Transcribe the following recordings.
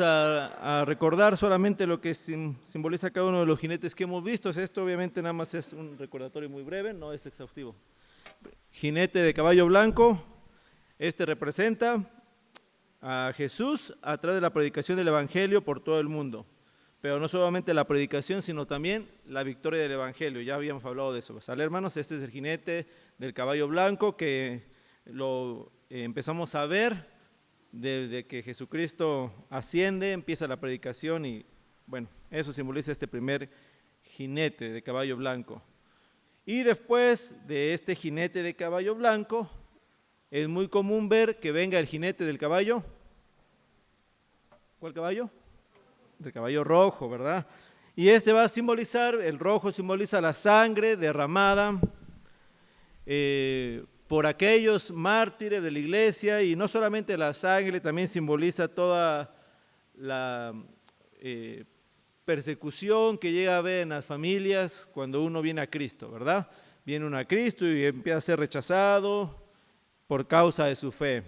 vamos a recordar solamente lo que simboliza cada uno de los jinetes que hemos visto. Esto obviamente nada más es un recordatorio muy breve, no es exhaustivo. Jinete de caballo blanco, este representa a Jesús a través de la predicación del Evangelio por todo el mundo. Pero no solamente la predicación, sino también la victoria del Evangelio. Ya habíamos hablado de eso. ¿Sale, hermanos? Este es el jinete del caballo blanco que lo empezamos a ver desde que Jesucristo asciende, empieza la predicación y bueno, eso simboliza este primer jinete de caballo blanco. Y después de este jinete de caballo blanco, es muy común ver que venga el jinete del caballo. ¿Cuál caballo? Del caballo rojo, ¿verdad? Y este va a simbolizar, el rojo simboliza la sangre derramada por aquellos mártires de la iglesia, y no solamente la sangre, también simboliza toda la persecución que llega a haber en las familias cuando uno viene a Cristo, ¿verdad? Viene uno a Cristo y empieza a ser rechazado por causa de su fe.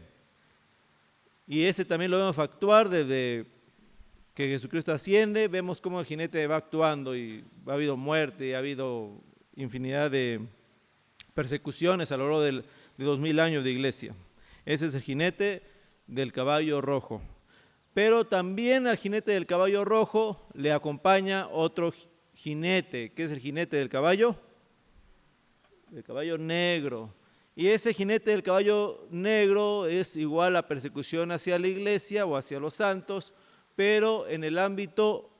Y ese también lo vemos actuar desde que Jesucristo asciende. Vemos cómo el jinete va actuando y ha habido muerte, ha habido infinidad de persecuciones a lo largo de 2000 años de iglesia. Ese es el jinete del caballo rojo. Pero también al jinete del caballo rojo le acompaña otro jinete. ¿Qué es el jinete del caballo? El caballo negro. Y ese jinete del caballo negro es igual a persecución hacia la iglesia o hacia los santos, pero en el ámbito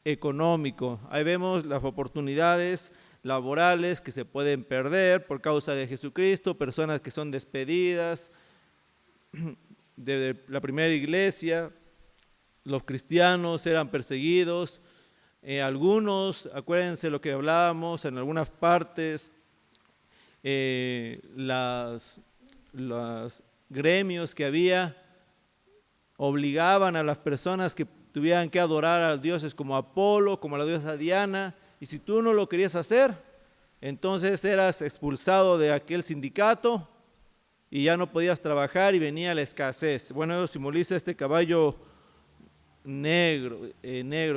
económico. Ahí vemos las oportunidades laborales que se pueden perder por causa de Jesucristo, personas que son despedidas de la primera iglesia, los cristianos eran perseguidos, algunos, acuérdense lo que hablábamos en algunas partes, los gremios que había obligaban a las personas que tuvieran que adorar a los dioses como Apolo, como a la diosa Diana, y si tú no lo querías hacer, entonces eras expulsado de aquel sindicato y ya no podías trabajar y venía la escasez. Bueno, eso simboliza este caballo negro,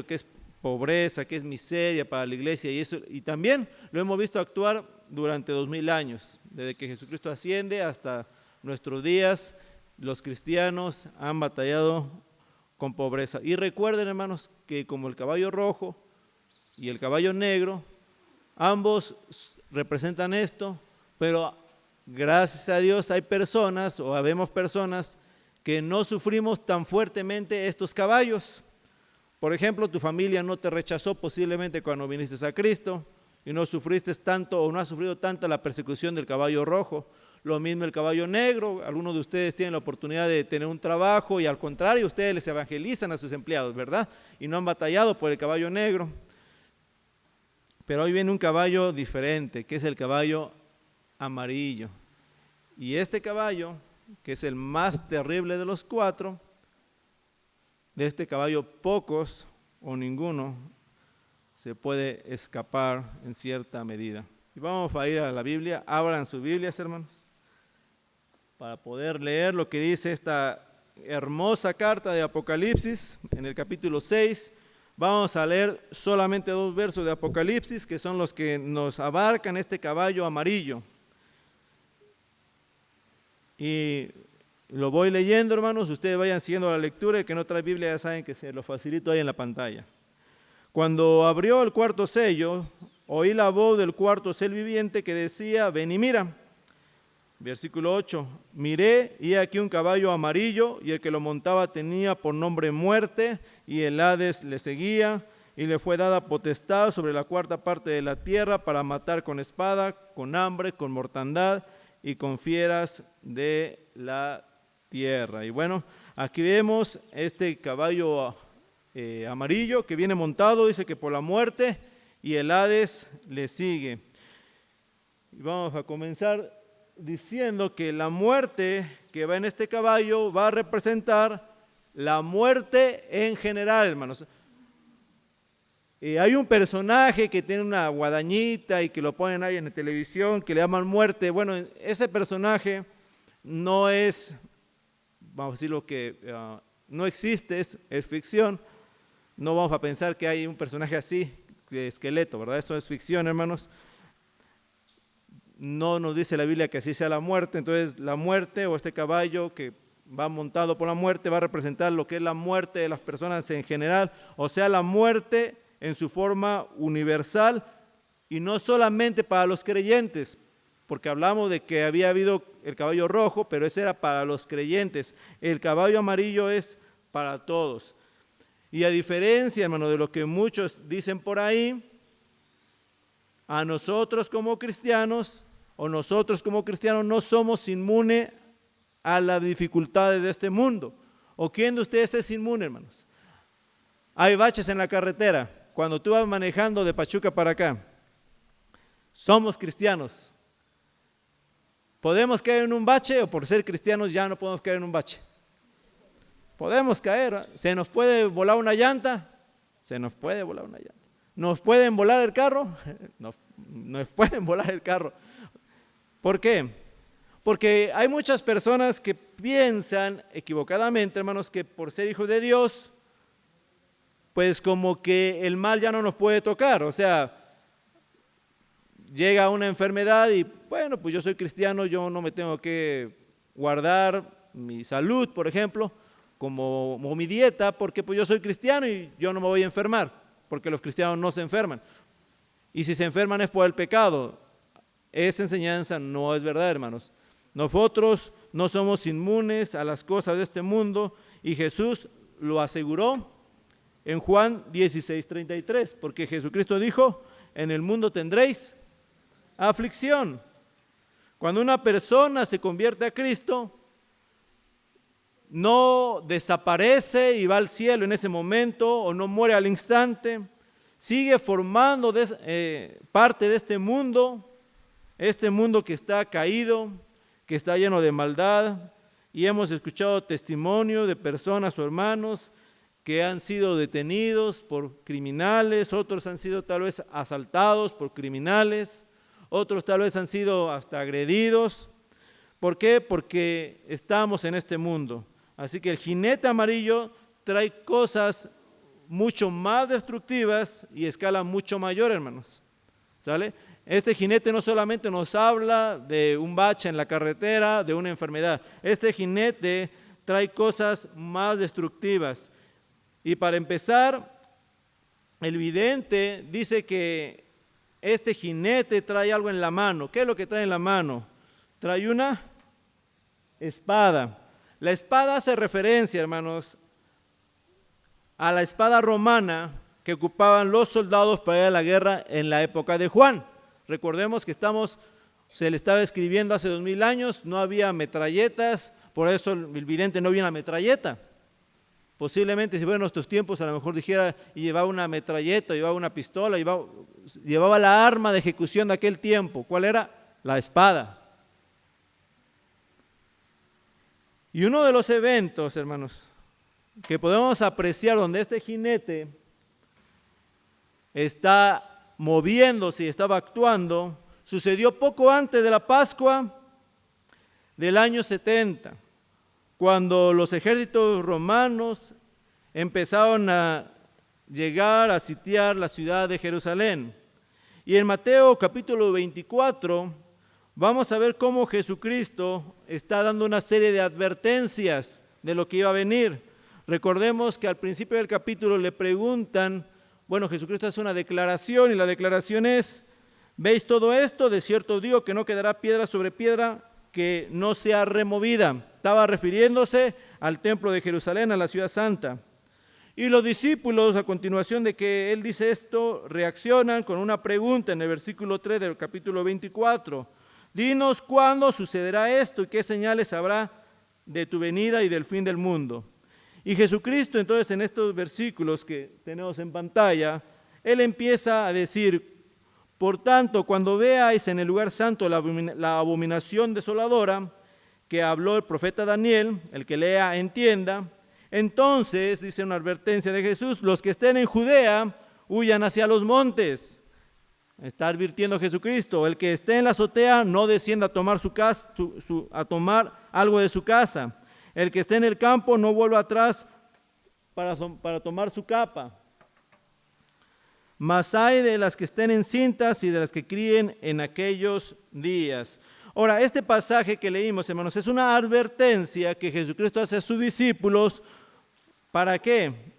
que es pobreza, que es miseria para la iglesia, y eso, y también lo hemos visto actuar durante 2000 años, desde que Jesucristo asciende hasta nuestros días. Los cristianos han batallado con pobreza. Y recuerden, hermanos, que como el caballo rojo y el caballo negro, ambos representan esto, pero gracias a Dios hay personas, o habemos personas, que no sufrimos tan fuertemente estos caballos. Por ejemplo, tu familia no te rechazó posiblemente cuando viniste a Cristo, y no sufriste tanto o no has sufrido tanto la persecución del caballo rojo. Lo mismo el caballo negro, algunos de ustedes tienen la oportunidad de tener un trabajo y al contrario, ustedes les evangelizan a sus empleados, ¿verdad? Y no han batallado por el caballo negro. Pero hoy viene un caballo diferente, que es el caballo amarillo. Y este caballo, que es el más terrible de los cuatro, de este caballo pocos o ninguno se puede escapar en cierta medida. Y vamos a ir a la Biblia. Abran sus Biblias, hermanos, para poder leer lo que dice esta hermosa carta de Apocalipsis en el capítulo 6. Vamos a leer solamente 2 versos de Apocalipsis, que son los que nos abarcan este caballo amarillo. Y lo voy leyendo, hermanos, ustedes vayan siguiendo la lectura, el que no trae Biblia ya saben que se lo facilito ahí en la pantalla. Cuando abrió el cuarto sello, oí la voz del cuarto ser viviente que decía: ven y mira. Versículo 8, miré y aquí un caballo amarillo, y el que lo montaba tenía por nombre Muerte, y el Hades le seguía, y le fue dada potestad sobre la cuarta parte de la tierra para matar con espada, con hambre, con mortandad y con fieras de la tierra. Y bueno, aquí vemos este caballo amarillo que viene montado, dice que por la muerte, y el Hades le sigue. Y vamos a comenzar diciendo que la muerte que va en este caballo va a representar la muerte en general, hermanos. Hay un personaje que tiene una guadañita y que lo ponen ahí en la televisión, que le llaman Muerte. Bueno, ese personaje no es, vamos a decir, lo que no existe, es ficción. No vamos a pensar que hay un personaje así, de esqueleto, ¿verdad? Esto es ficción, hermanos. No nos dice la Biblia que así sea la muerte. Entonces la muerte, o este caballo que va montado por la muerte, va a representar lo que es la muerte de las personas en general, o sea, la muerte en su forma universal, y no solamente para los creyentes, porque hablamos de que había habido el caballo rojo, pero ese era para los creyentes. El caballo amarillo es para todos. Y a diferencia, hermano, de lo que muchos dicen por ahí, a nosotros como cristianos, no somos inmunes a las dificultades de este mundo. ¿O quién de ustedes es inmune, hermanos? Hay baches en la carretera. Cuando tú vas manejando de Pachuca para acá, somos cristianos. ¿Podemos caer en un bache o por ser cristianos ya no podemos caer en un bache? Podemos caer. ¿Se nos puede volar una llanta? Se nos puede volar una llanta. ¿Nos pueden volar el carro? Nos pueden volar el carro. ¿Por qué? Porque hay muchas personas que piensan equivocadamente, hermanos, que por ser hijos de Dios, pues como que el mal ya no nos puede tocar. O sea, llega una enfermedad y bueno, pues yo soy cristiano, yo no me tengo que guardar mi salud, por ejemplo, como mi dieta, porque pues yo soy cristiano y yo no me voy a enfermar, porque los cristianos no se enferman. Y si se enferman es por el pecado. Esa enseñanza no es verdad, hermanos. Nosotros no somos inmunes a las cosas de este mundo, y Jesús lo aseguró en Juan 16:33, porque Jesucristo dijo: en el mundo tendréis aflicción. Cuando una persona se convierte a Cristo, no desaparece y va al cielo en ese momento, o no muere al instante, sigue formando parte de este mundo que está caído, que está lleno de maldad, y hemos escuchado testimonio de personas o hermanos que han sido detenidos por criminales, otros han sido tal vez asaltados por criminales, otros tal vez han sido hasta agredidos. ¿Por qué? Porque estamos en este mundo. Así que el jinete amarillo trae cosas mucho más destructivas y escala mucho mayor, hermanos. ¿Sale? Este jinete no solamente nos habla de un bache en la carretera, de una enfermedad. Este jinete trae cosas más destructivas. Y para empezar, el vidente dice que este jinete trae algo en la mano. ¿Qué es lo que trae en la mano? Trae una espada. La espada hace referencia, hermanos, a la espada romana que ocupaban los soldados para ir a la guerra en la época de Juan. Recordemos que se le estaba escribiendo hace 2000 años, no había metralletas, por eso el vidente no vio una metralleta. Posiblemente si fuera en nuestros tiempos a lo mejor dijera y llevaba una metralleta, llevaba una pistola, llevaba la arma de ejecución de aquel tiempo. ¿Cuál era? La espada. Y uno de los eventos, hermanos, que podemos apreciar donde este jinete está moviéndose y estaba actuando, sucedió poco antes de la Pascua del año 70, cuando los ejércitos romanos empezaron a llegar a sitiar la ciudad de Jerusalén. Y en Mateo capítulo 24 vamos a ver cómo Jesucristo está dando una serie de advertencias de lo que iba a venir. Recordemos que al principio del capítulo le preguntan, bueno, Jesucristo hace una declaración y la declaración es: ¿veis todo esto? De cierto digo que no quedará piedra sobre piedra que no sea removida. Estaba refiriéndose al templo de Jerusalén, a la ciudad santa. Y los discípulos, a continuación de que él dice esto, reaccionan con una pregunta en el versículo 3 del capítulo 24. Dinos cuándo sucederá esto y qué señales habrá de tu venida y del fin del mundo. Y Jesucristo, entonces, en estos versículos que tenemos en pantalla, él empieza a decir: por tanto, cuando veáis en el lugar santo la abominación desoladora que habló el profeta Daniel, el que lea entienda, entonces, dice una advertencia de Jesús, los que estén en Judea huyan hacia los montes. Está advirtiendo Jesucristo: el que esté en la azotea no descienda a tomar a tomar algo de su casa. El que esté en el campo no vuelva atrás para tomar su capa. Mas hay de las que estén encintas y de las que críen en aquellos días. Ahora, este pasaje que leímos, hermanos, es una advertencia que Jesucristo hace a sus discípulos. ¿Para qué?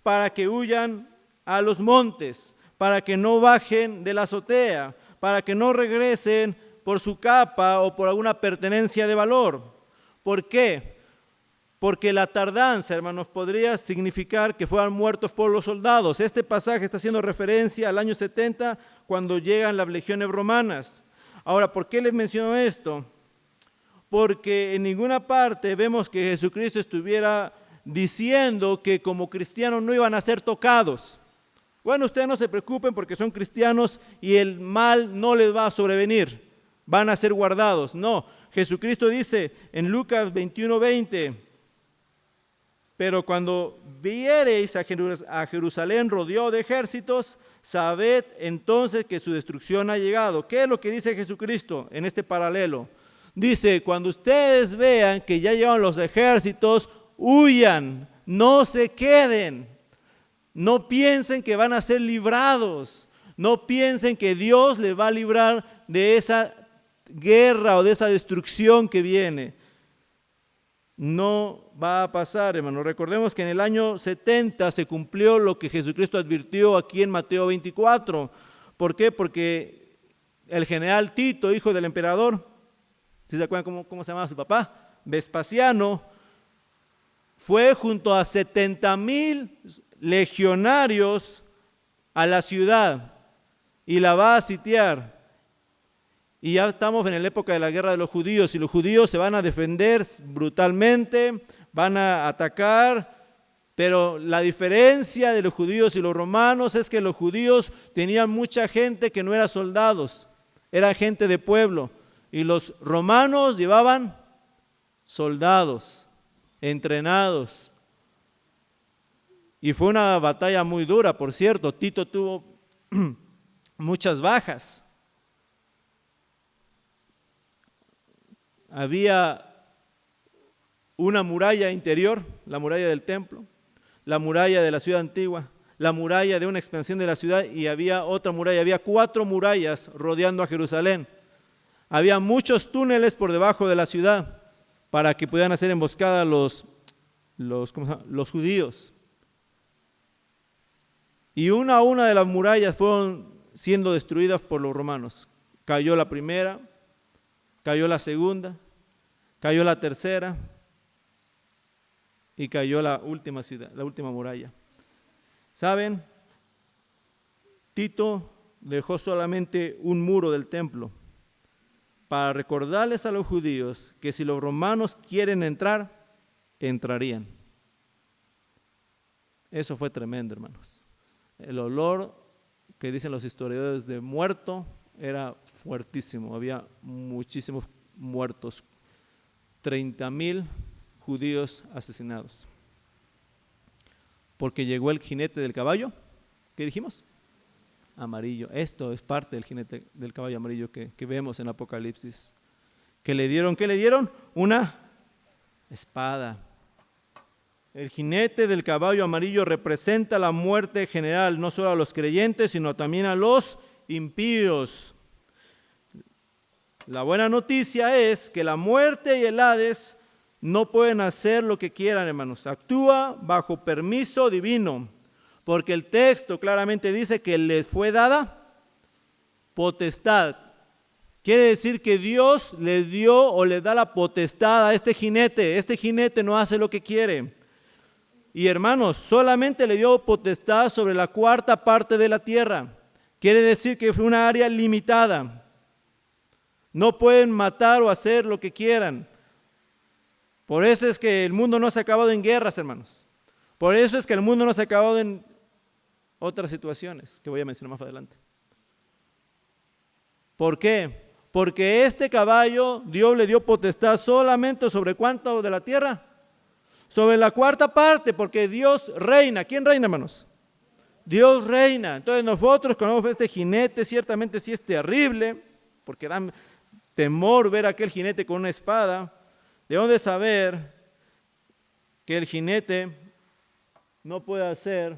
Para que huyan a los montes, para que no bajen de la azotea, para que no regresen por su capa o por alguna pertenencia de valor. ¿Por qué? Porque la tardanza, hermanos, podría significar que fueran muertos por los soldados. Este pasaje está haciendo referencia al año 70, cuando llegan las legiones romanas. Ahora, ¿por qué les menciono esto? Porque en ninguna parte vemos que Jesucristo estuviera diciendo que como cristianos no iban a ser tocados. Bueno, ustedes no se preocupen porque son cristianos y el mal no les va a sobrevenir. Van a ser guardados. No, Jesucristo dice en Lucas 21:20, pero cuando viereis a Jerusalén rodeado de ejércitos, sabed entonces que su destrucción ha llegado. ¿Qué es lo que dice Jesucristo en este paralelo? Dice, cuando ustedes vean que ya llegan los ejércitos, huyan, no se queden. No piensen que van a ser librados. No piensen que Dios les va a librar de esa guerra o de esa destrucción que viene. No va a pasar, hermano. Recordemos que en el año 70 se cumplió lo que Jesucristo advirtió aquí en Mateo 24. ¿Por qué? Porque el general Tito, hijo del emperador, ¿sí se acuerdan cómo se llamaba su papá? Vespasiano, fue junto a 70,000 legionarios a la ciudad y la va a sitiar. Y ya estamos en la época de la guerra de los judíos y los judíos se van a defender brutalmente, van a atacar, pero la diferencia de los judíos y los romanos es que los judíos tenían mucha gente que no era soldados, era gente de pueblo, y los romanos llevaban soldados entrenados. Y fue una batalla muy dura, por cierto. Tito tuvo muchas bajas. Había una muralla interior, la muralla del templo, la muralla de la ciudad antigua, la muralla de una expansión de la ciudad, y había otra muralla. Había 4 murallas rodeando a Jerusalén. Había muchos túneles por debajo de la ciudad para que pudieran hacer emboscada los judíos. Y una a una de las murallas fueron siendo destruidas por los romanos. Cayó la primera, cayó la segunda, cayó la tercera y cayó la última ciudad, la última muralla. ¿Saben? Tito dejó solamente un muro del templo para recordarles a los judíos que si los romanos quieren entrar, entrarían. Eso fue tremendo, hermanos. El olor que dicen los historiadores de muerto era fuertísimo, había muchísimos muertos, 30,000 judíos asesinados. Porque llegó el jinete del caballo, ¿qué dijimos? Amarillo. Esto es parte del jinete del caballo amarillo que vemos en Apocalipsis. ¿Qué le dieron? Una espada. El jinete del caballo amarillo representa la muerte general, no solo a los creyentes, sino también a los impíos. La buena noticia es que la muerte y el Hades no pueden hacer lo que quieran, hermanos. Actúa bajo permiso divino, porque el texto claramente dice que les fue dada potestad. Quiere decir que Dios les dio o les da la potestad a este jinete. Este jinete no hace lo que quiere. Y hermanos, solamente le dio potestad sobre la 1/4 parte de la tierra. Quiere decir que fue una área limitada. No pueden matar o hacer lo que quieran. Por eso es que el mundo no se ha acabado en guerras, hermanos. Por eso es que el mundo no se ha acabado en otras situaciones que voy a mencionar más adelante. ¿Por qué? Porque este caballo, Dios le dio potestad solamente sobre ¿cuánto de la tierra? Sobre la 1/4 parte, porque Dios reina. ¿Quién reina, hermanos? Dios reina. Entonces nosotros cuando vemos este jinete, ciertamente sí es terrible, porque da temor ver a aquel jinete con una espada. Debemos de saber que el jinete no puede hacer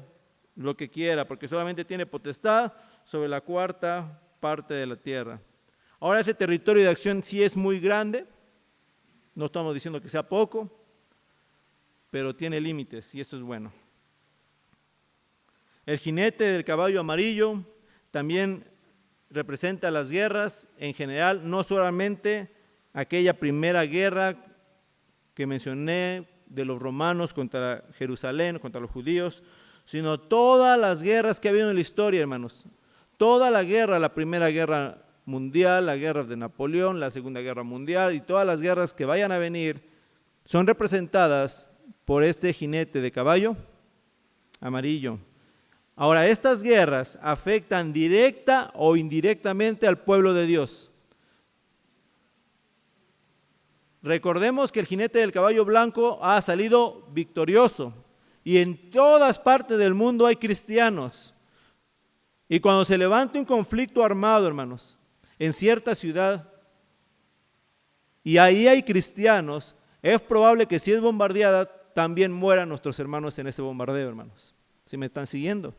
lo que quiera, porque solamente tiene potestad sobre la cuarta parte de la tierra. Ahora, ese territorio de acción sí es muy grande, no estamos diciendo que sea poco, pero tiene límites y eso es bueno. El jinete del caballo amarillo también representa las guerras en general, no solamente aquella primera guerra que mencioné de los romanos contra Jerusalén, contra los judíos, sino todas las guerras que ha habido en la historia, hermanos. Toda la guerra, la primera guerra mundial, la guerra de Napoleón, la segunda guerra mundial y todas las guerras que vayan a venir son representadas por este jinete de caballo amarillo. Ahora, estas guerras afectan directa o indirectamente al pueblo de Dios. Recordemos que el jinete del caballo blanco ha salido victorioso y en todas partes del mundo hay cristianos. Y cuando se levanta un conflicto armado, hermanos, en cierta ciudad y ahí hay cristianos, es probable que si es bombardeada también mueran nuestros hermanos en ese bombardeo, hermanos. ¿Sí me están siguiendo?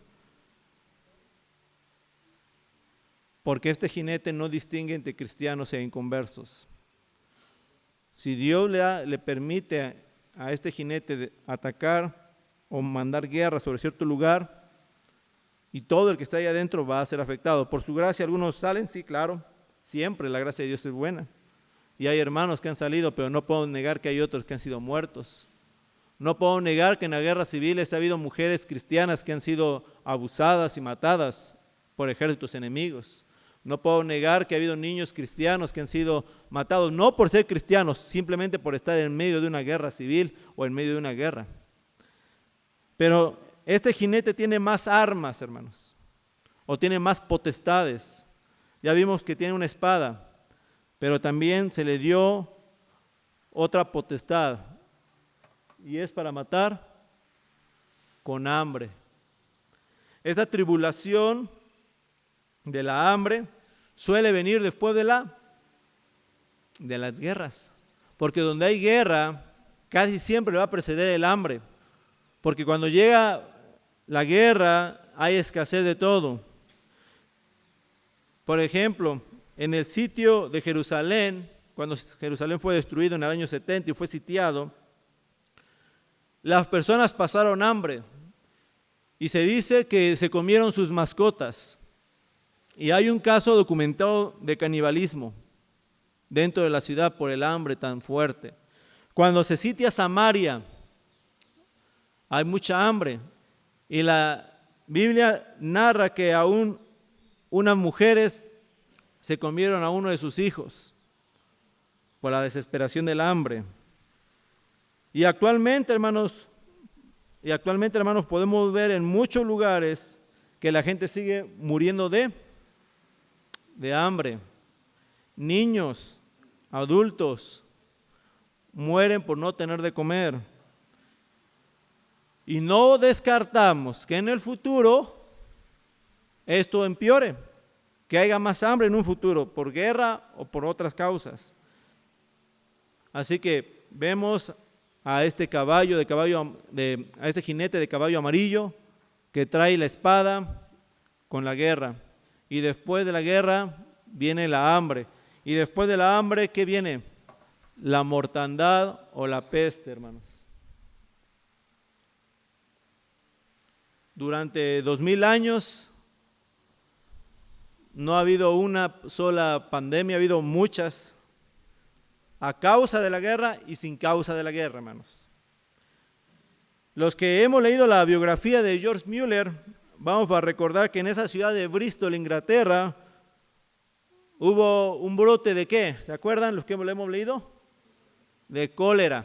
Porque este jinete no distingue entre cristianos e inconversos. Si Dios le permite a este jinete atacar o mandar guerra sobre cierto lugar, y todo el que está ahí adentro va a ser afectado. Por su gracia algunos salen, sí, claro, siempre la gracia de Dios es buena. Y hay hermanos que han salido, pero no puedo negar que hay otros que han sido muertos. No puedo negar que en las guerras civiles ha habido mujeres cristianas que han sido abusadas y matadas por ejércitos enemigos. No puedo negar que ha habido niños cristianos que han sido matados, no por ser cristianos, simplemente por estar en medio de una guerra civil o en medio de una guerra. Pero este jinete tiene más armas, hermanos, o tiene más potestades. Ya vimos que tiene una espada, pero también se le dio otra potestad, y es para matar con hambre. Esta tribulación de la hambre suele venir después de las guerras, porque donde hay guerra casi siempre va a preceder el hambre, porque cuando llega la guerra hay escasez de todo. Por ejemplo, en el sitio de Jerusalén, cuando Jerusalén fue destruido en el año 70 y fue sitiado, las personas pasaron hambre y se dice que se comieron sus mascotas. Y hay un caso documentado de canibalismo dentro de la ciudad por el hambre tan fuerte. Cuando se sitia Samaria, hay mucha hambre. Y la Biblia narra que aún unas mujeres se comieron a uno de sus hijos por la desesperación del hambre. Y actualmente, hermanos, podemos ver en muchos lugares que la gente sigue muriendo de hambre. Niños, adultos, mueren por no tener de comer. Y no descartamos que en el futuro esto empeore, que haya más hambre en un futuro, por guerra o por otras causas. Así que vemos a este a este jinete de caballo amarillo que trae la espada con la guerra. Y después de la guerra viene la hambre. Y después de la hambre, ¿qué viene? La mortandad o la peste, hermanos. Durante 2000 años no ha habido una sola pandemia, ha habido muchas, a causa de la guerra y sin causa de la guerra, hermanos. Los que hemos leído la biografía de George Mueller, vamos a recordar que en esa ciudad de Bristol, Inglaterra, hubo un brote de ¿qué? ¿Se acuerdan los que lo hemos leído? De cólera.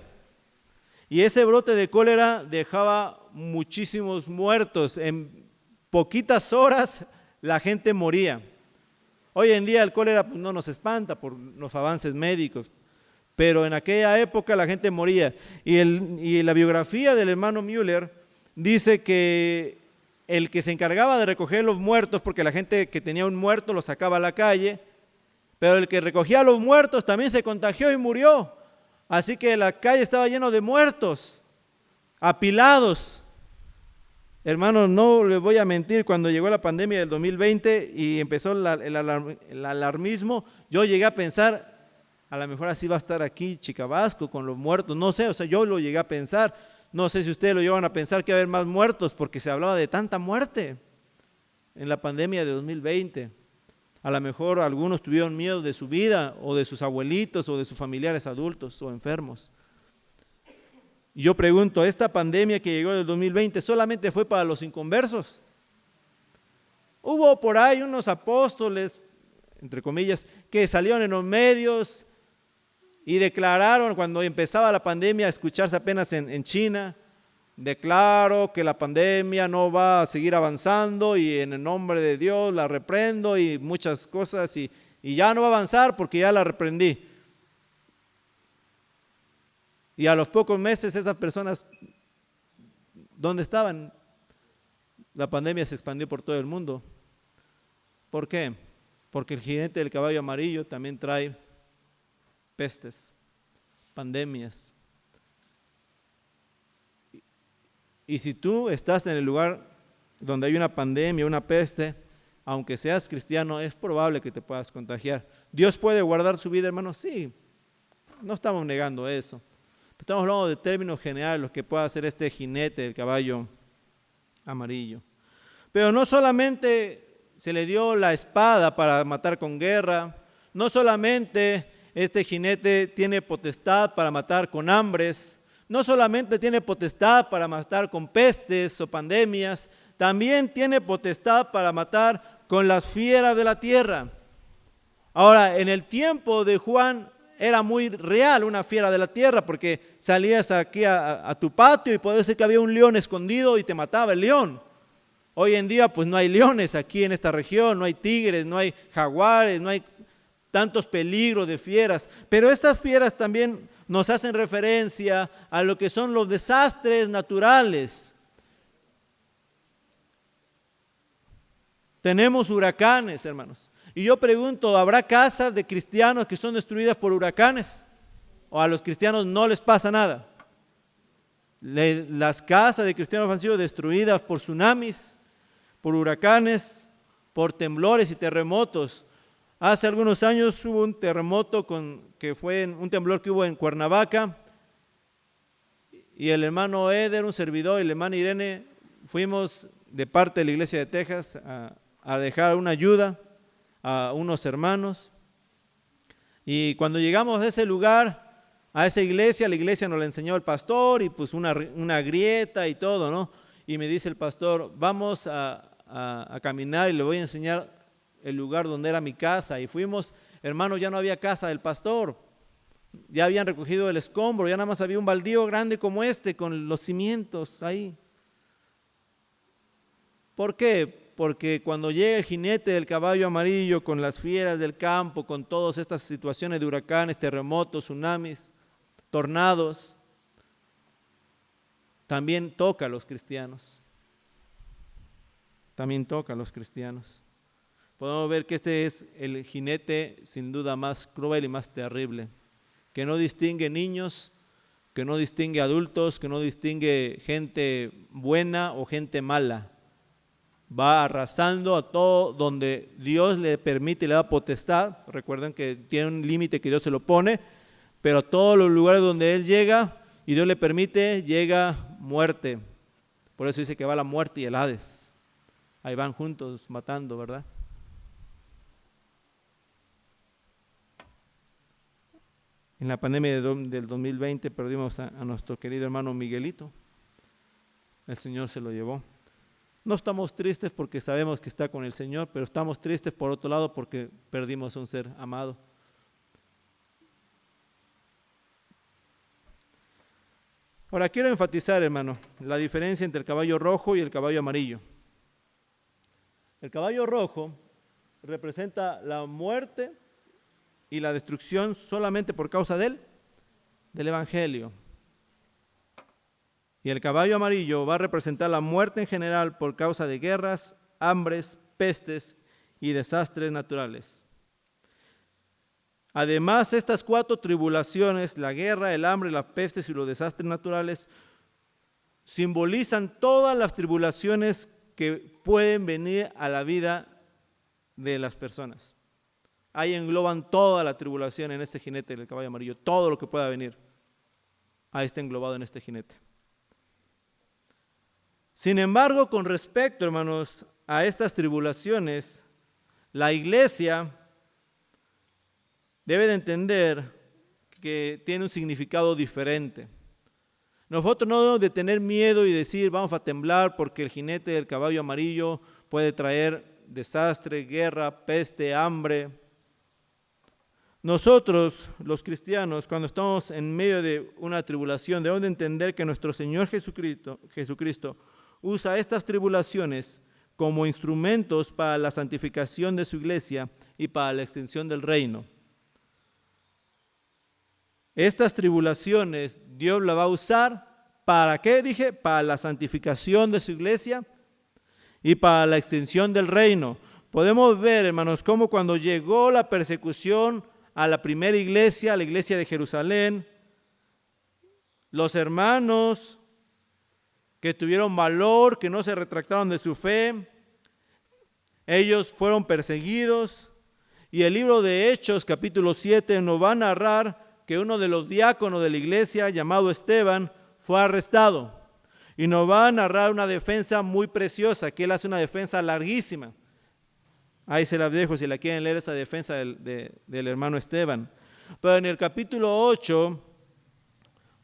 Y ese brote de cólera dejaba muchísimos muertos. En poquitas horas la gente moría. Hoy en día el cólera pues, no nos espanta por los avances médicos, pero en aquella época la gente moría. Y la biografía del hermano Mueller dice que el que se encargaba de recoger los muertos, porque la gente que tenía un muerto lo sacaba a la calle, pero el que recogía los muertos también se contagió y murió. Así que la calle estaba llena de muertos, apilados. Hermanos, no les voy a mentir, cuando llegó la pandemia del 2020 y empezó el alarmismo, yo llegué a pensar, a lo mejor así va a estar aquí Chicabasco con los muertos, no sé, o sea, yo lo llegué a pensar, no sé si ustedes lo llevan a pensar que va a haber más muertos, porque se hablaba de tanta muerte en la pandemia de 2020. A lo mejor algunos tuvieron miedo de su vida, o de sus abuelitos, o de sus familiares adultos o enfermos. Y yo pregunto, ¿esta pandemia que llegó del 2020 solamente fue para los inconversos? Hubo por ahí unos apóstoles, entre comillas, que salieron en los medios y declararon, cuando empezaba la pandemia a escucharse apenas en China, declaro que la pandemia no va a seguir avanzando y en el nombre de Dios la reprendo y muchas cosas y ya no va a avanzar porque ya la reprendí. Y a los pocos meses esas personas, ¿dónde estaban? La pandemia se expandió por todo el mundo. ¿Por qué? Porque el jinete del caballo amarillo también trae pestes, pandemias. Y si tú estás en el lugar donde hay una pandemia, una peste, aunque seas cristiano, es probable que te puedas contagiar. ¿Dios puede guardar su vida, hermano? Sí, no estamos negando eso. Estamos hablando de términos generales, lo que puede hacer este jinete del caballo amarillo. Pero no solamente se le dio la espada para matar con guerra, no solamente este jinete tiene potestad para matar con hambres, no solamente tiene potestad para matar con pestes o pandemias, también tiene potestad para matar con las fieras de la tierra. Ahora, en el tiempo de Juan era muy real una fiera de la tierra, porque salías aquí a tu patio y podía ser que había un león escondido y te mataba el león. Hoy en día pues no hay leones aquí en esta región, no hay tigres, no hay jaguares, no hay tantos peligros de fieras, pero estas fieras también nos hacen referencia a lo que son los desastres naturales. Tenemos huracanes, hermanos. Y yo pregunto, ¿habrá casas de cristianos que son destruidas por huracanes? ¿O a los cristianos no les pasa nada? Las casas de cristianos han sido destruidas por tsunamis, por huracanes, por temblores y terremotos. Hace algunos años hubo un terremoto que fue un temblor que hubo en Cuernavaca, y el hermano Eder, un servidor, y la hermana Irene, fuimos de parte de la iglesia de Texas a dejar una ayuda a unos hermanos. Y cuando llegamos a ese lugar, a esa iglesia, la iglesia nos la enseñó el pastor y pues una grieta y todo, ¿no? Y me dice el pastor, vamos a caminar y le voy a enseñar el lugar donde era mi casa. Y fuimos, hermanos, ya no había casa del pastor, ya habían recogido el escombro, ya nada más había un baldío grande como este con los cimientos ahí. ¿Por qué? Porque cuando llega el jinete del caballo amarillo con las fieras del campo, con todas estas situaciones de huracanes, terremotos, tsunamis, tornados, también toca a los cristianos. También toca a los cristianos. Podemos ver que este es el jinete sin duda más cruel y más terrible, que no distingue niños, que no distingue adultos, que no distingue gente buena o gente mala. Va arrasando a todo donde Dios le permite y le da potestad. Recuerden que tiene un límite que Dios se lo pone, pero a todos los lugares donde Él llega y Dios le permite, llega muerte. Por eso dice que va la muerte y el Hades. Ahí van juntos matando, ¿verdad? En la pandemia del 2020 perdimos a nuestro querido hermano Miguelito. El Señor se lo llevó. No estamos tristes porque sabemos que está con el Señor, pero estamos tristes por otro lado porque perdimos a un ser amado. Ahora quiero enfatizar, hermano, la diferencia entre el caballo rojo y el caballo amarillo. El caballo rojo representa la muerte y la destrucción solamente por causa del Evangelio. Y el caballo amarillo va a representar la muerte en general por causa de guerras, hambres, pestes y desastres naturales. Además, estas 4 tribulaciones, la guerra, el hambre, las pestes y los desastres naturales, simbolizan todas las tribulaciones que pueden venir a la vida de las personas. Ahí engloban toda la tribulación en este jinete del caballo amarillo, todo lo que pueda venir. Ahí está englobado en este jinete. Sin embargo, con respecto, hermanos, a estas tribulaciones, la iglesia debe de entender que tiene un significado diferente. Nosotros no debemos de tener miedo y decir vamos a temblar porque el jinete del caballo amarillo puede traer desastre, guerra, peste, hambre. Nosotros, los cristianos, cuando estamos en medio de una tribulación, debemos de entender que nuestro Señor Jesucristo usa estas tribulaciones como instrumentos para la santificación de su iglesia y para la extensión del reino. Estas tribulaciones Dios las va a usar, ¿para qué? Dije, para la santificación de su iglesia y para la extensión del reino. Podemos ver, hermanos, cómo cuando llegó la persecución a la primera iglesia, a la iglesia de Jerusalén, los hermanos que tuvieron valor, que no se retractaron de su fe, ellos fueron perseguidos, y el libro de Hechos, capítulo 7, nos va a narrar que uno de los diáconos de la iglesia, llamado Esteban, fue arrestado. Y nos va a narrar una defensa muy preciosa, que él hace una defensa larguísima. Ahí se la dejo si la quieren leer, esa defensa del hermano Esteban. Pero en el capítulo 8,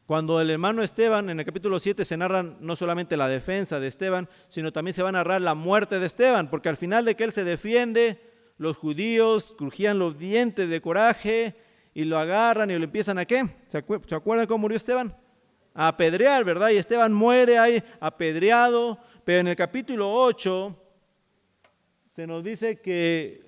cuando el hermano Esteban, en el capítulo 7 se narra no solamente la defensa de Esteban, sino también se va a narrar la muerte de Esteban, porque al final de que él se defiende, los judíos crujían los dientes de coraje y lo agarran y lo empiezan ¿a qué? ¿Se acuerdan cómo murió Esteban? A apedrear, ¿verdad? Y Esteban muere ahí apedreado, pero en el capítulo 8 se nos dice que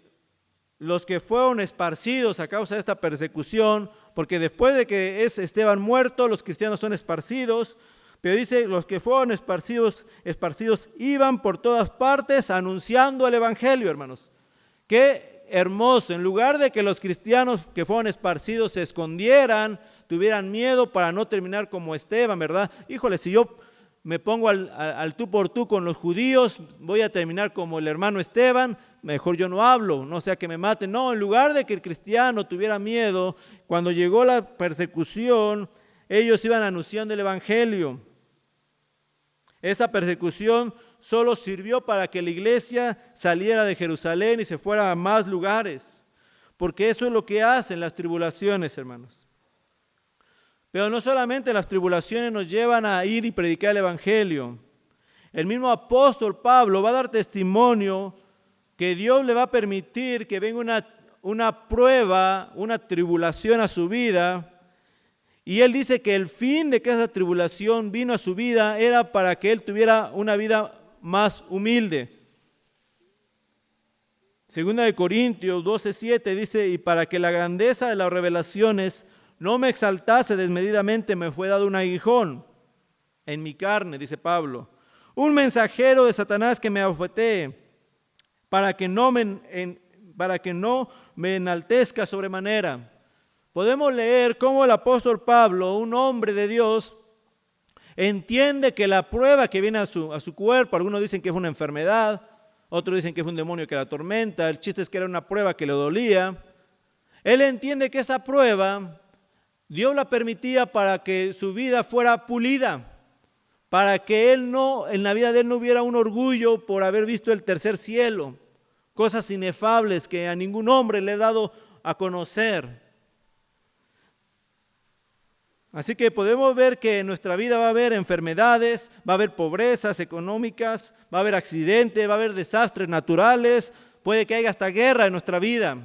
los que fueron esparcidos a causa de esta persecución, porque después de que es Esteban muerto, los cristianos son esparcidos, pero dice, los que fueron esparcidos iban por todas partes anunciando el evangelio, hermanos. Qué hermoso, en lugar de que los cristianos que fueron esparcidos se escondieran, tuvieran miedo para no terminar como Esteban, ¿verdad? Híjole, si yo me pongo al tú por tú con los judíos, voy a terminar como el hermano Esteban, mejor yo no hablo, no sea que me maten. No, en lugar de que el cristiano tuviera miedo, cuando llegó la persecución, ellos iban anunciando el evangelio. Esa persecución solo sirvió para que la iglesia saliera de Jerusalén y se fuera a más lugares, porque eso es lo que hacen las tribulaciones, hermanos. Pero no solamente las tribulaciones nos llevan a ir y predicar el evangelio. El mismo apóstol Pablo va a dar testimonio que Dios le va a permitir que venga una prueba, una tribulación a su vida. Y él dice que el fin de que esa tribulación vino a su vida era para que él tuviera una vida más humilde. Segunda de Corintios 12:7 dice, y para que la grandeza de las revelaciones no me exaltase desmedidamente, me fue dado un aguijón en mi carne, dice Pablo, un mensajero de Satanás que me abofetee, para que no me enaltezca sobremanera. Podemos leer cómo el apóstol Pablo, un hombre de Dios, entiende que la prueba que viene a su cuerpo, algunos dicen que es una enfermedad, otros dicen que es un demonio que la atormenta, el chiste es que era una prueba que le dolía. Él entiende que esa prueba Dios la permitía para que su vida fuera pulida, para que en la vida de él no hubiera un orgullo por haber visto el tercer cielo, cosas inefables que a ningún hombre le he dado a conocer. Así que podemos ver que en nuestra vida va a haber enfermedades, va a haber pobrezas económicas, va a haber accidentes, va a haber desastres naturales, puede que haya hasta guerra en nuestra vida.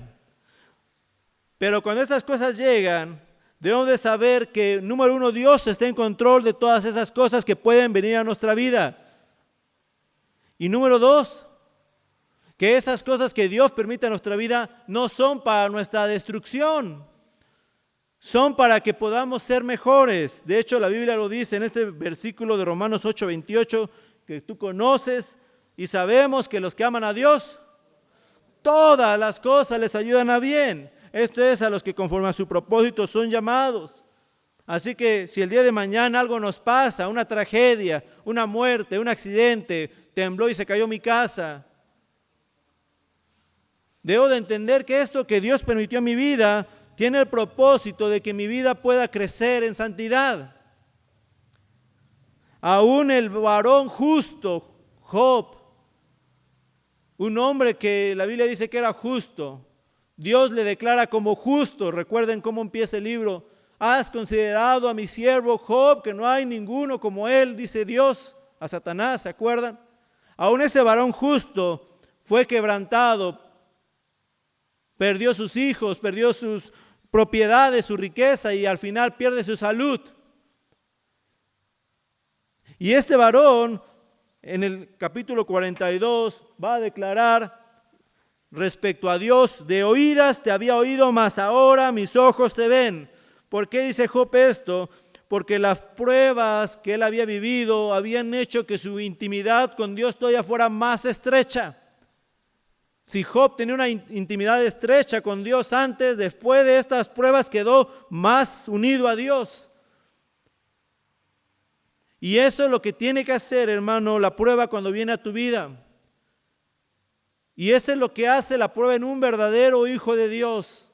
Pero cuando esas cosas llegan, debemos de saber que, número uno, Dios está en control de todas esas cosas que pueden venir a nuestra vida. Y número dos, que esas cosas que Dios permite en nuestra vida no son para nuestra destrucción, son para que podamos ser mejores. De hecho, la Biblia lo dice en este versículo de Romanos 8:28, que tú conoces y sabemos que los que aman a Dios, todas las cosas les ayudan a bien. Esto es a los que conforme a su propósito son llamados. Así que si el día de mañana algo nos pasa, una tragedia, una muerte, un accidente, tembló y se cayó mi casa, debo de entender que esto que Dios permitió en mi vida tiene el propósito de que mi vida pueda crecer en santidad. Aún el varón justo, Job, un hombre que la Biblia dice que era justo, Dios le declara como justo. Recuerden cómo empieza el libro. Has considerado a mi siervo Job, que no hay ninguno como él, dice Dios a Satanás, ¿se acuerdan? Aún ese varón justo fue quebrantado, perdió sus hijos, perdió sus propiedades, su riqueza y al final pierde su salud. Y este varón en el capítulo 42 va a declarar respecto a Dios: de oídas te había oído, mas ahora mis ojos te ven. ¿Por qué dice Job esto? Porque las pruebas que él había vivido habían hecho que su intimidad con Dios todavía fuera más estrecha. Si Job tenía una intimidad estrecha con Dios antes, después de estas pruebas quedó más unido a Dios. Y eso es lo que tiene que hacer, hermano, la prueba cuando viene a tu vida. Y eso es lo que hace la prueba en un verdadero hijo de Dios.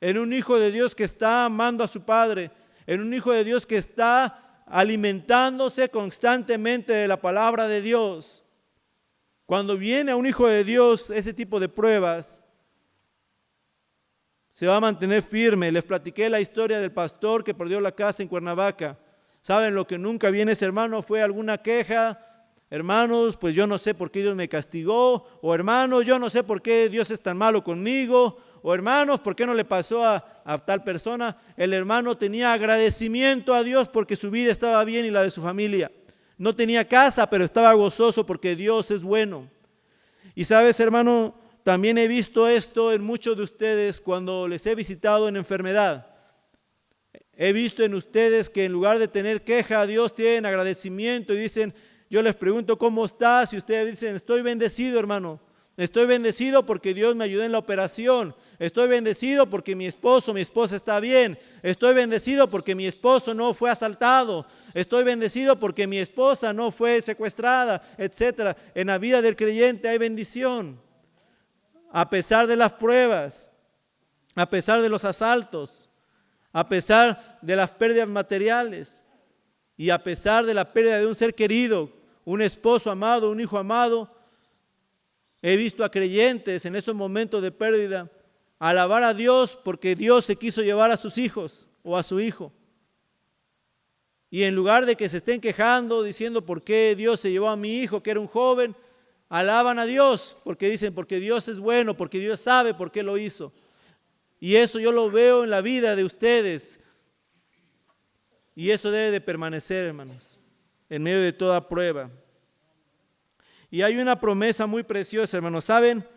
En un hijo de Dios que está amando a su Padre. En un hijo de Dios que está alimentándose constantemente de la palabra de Dios. Cuando viene a un hijo de Dios ese tipo de pruebas, se va a mantener firme. Les platiqué la historia del pastor que perdió la casa en Cuernavaca. ¿Saben lo que nunca viene ese hermano? Fue alguna queja. Hermanos, pues yo no sé por qué Dios me castigó. O hermanos, yo no sé por qué Dios es tan malo conmigo. O hermanos, ¿por qué no le pasó a tal persona? El hermano tenía agradecimiento a Dios porque su vida estaba bien y la de su familia. No tenía casa, pero estaba gozoso porque Dios es bueno. Y sabes, hermano, también he visto esto en muchos de ustedes cuando les he visitado en enfermedad. He visto en ustedes que en lugar de tener queja a Dios, tienen agradecimiento y dicen, yo les pregunto cómo estás y ustedes dicen, estoy bendecido, hermano. Estoy bendecido porque Dios me ayudó en la operación. Estoy bendecido porque mi esposa está bien. Estoy bendecido porque mi esposo no fue asaltado. Estoy bendecido porque mi esposa no fue secuestrada, etc. En la vida del creyente hay bendición. A pesar de las pruebas, a pesar de los asaltos, a pesar de las pérdidas materiales y a pesar de la pérdida de un ser querido, un esposo amado, un hijo amado, he visto a creyentes en esos momentos de pérdida alabar a Dios porque Dios se quiso llevar a sus hijos o a su hijo. Y en lugar de que se estén quejando diciendo por qué Dios se llevó a mi hijo que era un joven, alaban a Dios porque dicen porque Dios es bueno, porque Dios sabe por qué lo hizo. Y eso yo lo veo en la vida de ustedes. Y eso debe de permanecer, hermanos, en medio de toda prueba. Y hay una promesa muy preciosa, hermanos. ¿Saben?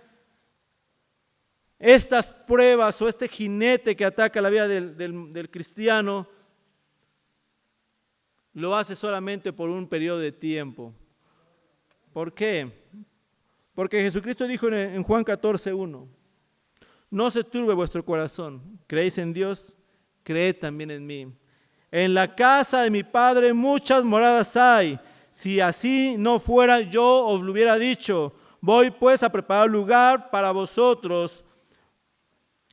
Estas pruebas o este jinete que ataca la vida del cristiano lo hace solamente por un periodo de tiempo. ¿Por qué? Porque Jesucristo dijo en Juan 14:1, no se turbe vuestro corazón, creéis en Dios, creed también en mí. En la casa de mi Padre muchas moradas hay. Si así no fuera, yo os lo hubiera dicho. Voy pues a preparar lugar para vosotros.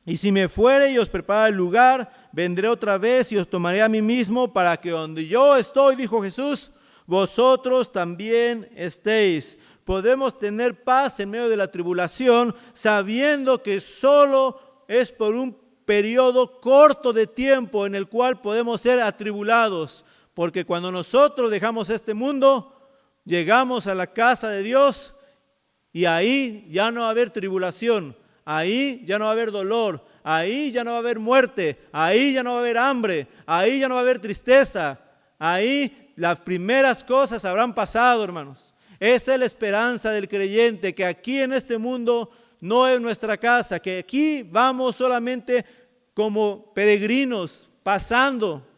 Y si me fuere y os prepara el lugar, vendré otra vez y os tomaré a mí mismo, para que donde yo estoy, dijo Jesús, vosotros también estéis. Podemos tener paz en medio de la tribulación, sabiendo que solo es por un periodo corto de tiempo en el cual podemos ser atribulados. Porque cuando nosotros dejamos este mundo, llegamos a la casa de Dios y ahí ya no va a haber tribulación, ahí ya no va a haber dolor, ahí ya no va a haber muerte, ahí ya no va a haber hambre, ahí ya no va a haber tristeza, ahí las primeras cosas habrán pasado, hermanos. Esa es la esperanza del creyente, que aquí en este mundo no es nuestra casa, que aquí vamos solamente como peregrinos, pasando.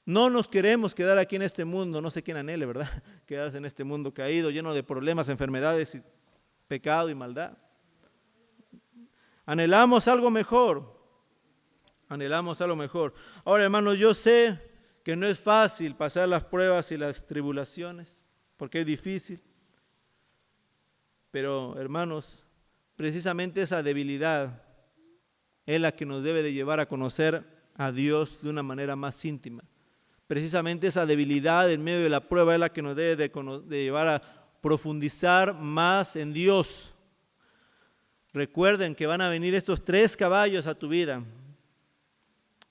No nos queremos quedar aquí en este mundo, no sé quién anhele, ¿verdad? Quedarse en este mundo caído, lleno de problemas, enfermedades, pecado y maldad. Anhelamos algo mejor. Anhelamos a lo mejor. Ahora, hermanos, yo sé que no es fácil pasar las pruebas y las tribulaciones, porque es difícil. Pero, hermanos, precisamente esa debilidad es la que nos debe de llevar a conocer a Dios de una manera más íntima. Precisamente esa debilidad en medio de la prueba es la que nos debe de llevar a profundizar más en Dios. Recuerden que van a venir estos 3 caballos a tu vida,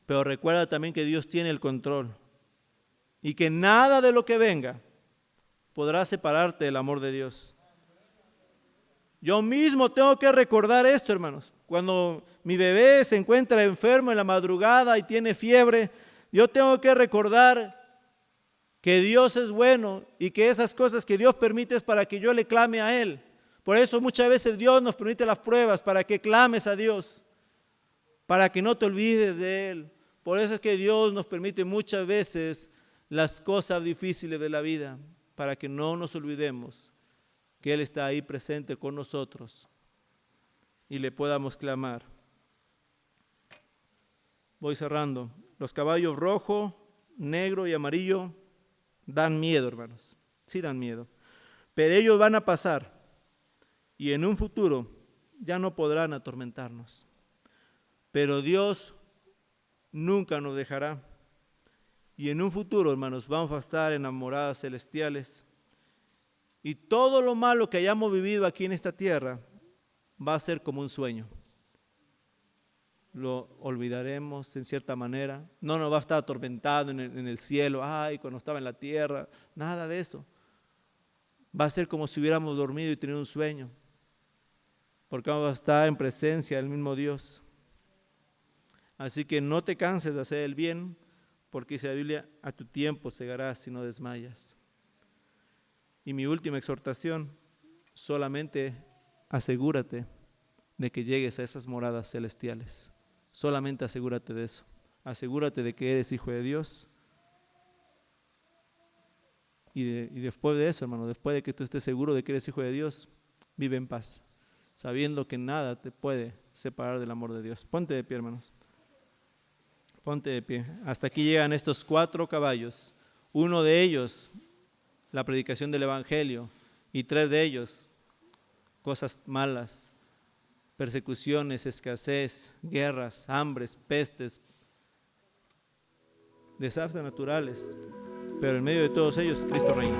pero recuerda también que Dios tiene el control y que nada de lo que venga podrá separarte del amor de Dios. Yo mismo tengo que recordar esto, hermanos. Cuando mi bebé se encuentra enfermo en la madrugada y tiene fiebre, yo tengo que recordar que Dios es bueno y que esas cosas que Dios permite es para que yo le clame a Él. Por eso muchas veces Dios nos permite las pruebas para que clames a Dios, para que no te olvides de Él. Por eso es que Dios nos permite muchas veces las cosas difíciles de la vida, para que no nos olvidemos que Él está ahí presente con nosotros y le podamos clamar. Voy cerrando. Los caballos rojo, negro y amarillo dan miedo, hermanos. Sí dan miedo. Pero ellos van a pasar y en un futuro ya no podrán atormentarnos. Pero Dios nunca nos dejará. Y en un futuro, hermanos, vamos a estar en las moradas celestiales. Y todo lo malo que hayamos vivido aquí en esta tierra va a ser como un sueño. Lo olvidaremos en cierta manera. No nos va a estar atormentado en el cielo. Ay, cuando estaba en la tierra. Nada de eso. Va a ser como si hubiéramos dormido y tenido un sueño. Porque vamos a estar en presencia del mismo Dios. Así que no te canses de hacer el bien, porque dice la Biblia, a tu tiempo segarás si no desmayas. Y mi última exhortación, solamente asegúrate de que llegues a esas moradas celestiales. Solamente asegúrate de eso. Asegúrate de que eres hijo de Dios. Y después de eso, hermano, después de que tú estés seguro de que eres hijo de Dios, vive en paz, sabiendo que nada te puede separar del amor de Dios. Ponte de pie, hermanos. Ponte de pie. Hasta aquí llegan estos 4 caballos. Uno de ellos, la predicación del Evangelio, y 3 de ellos, cosas malas, persecuciones, escasez, guerras, hambres, pestes, desastres naturales. Pero en medio de todos ellos, Cristo reina.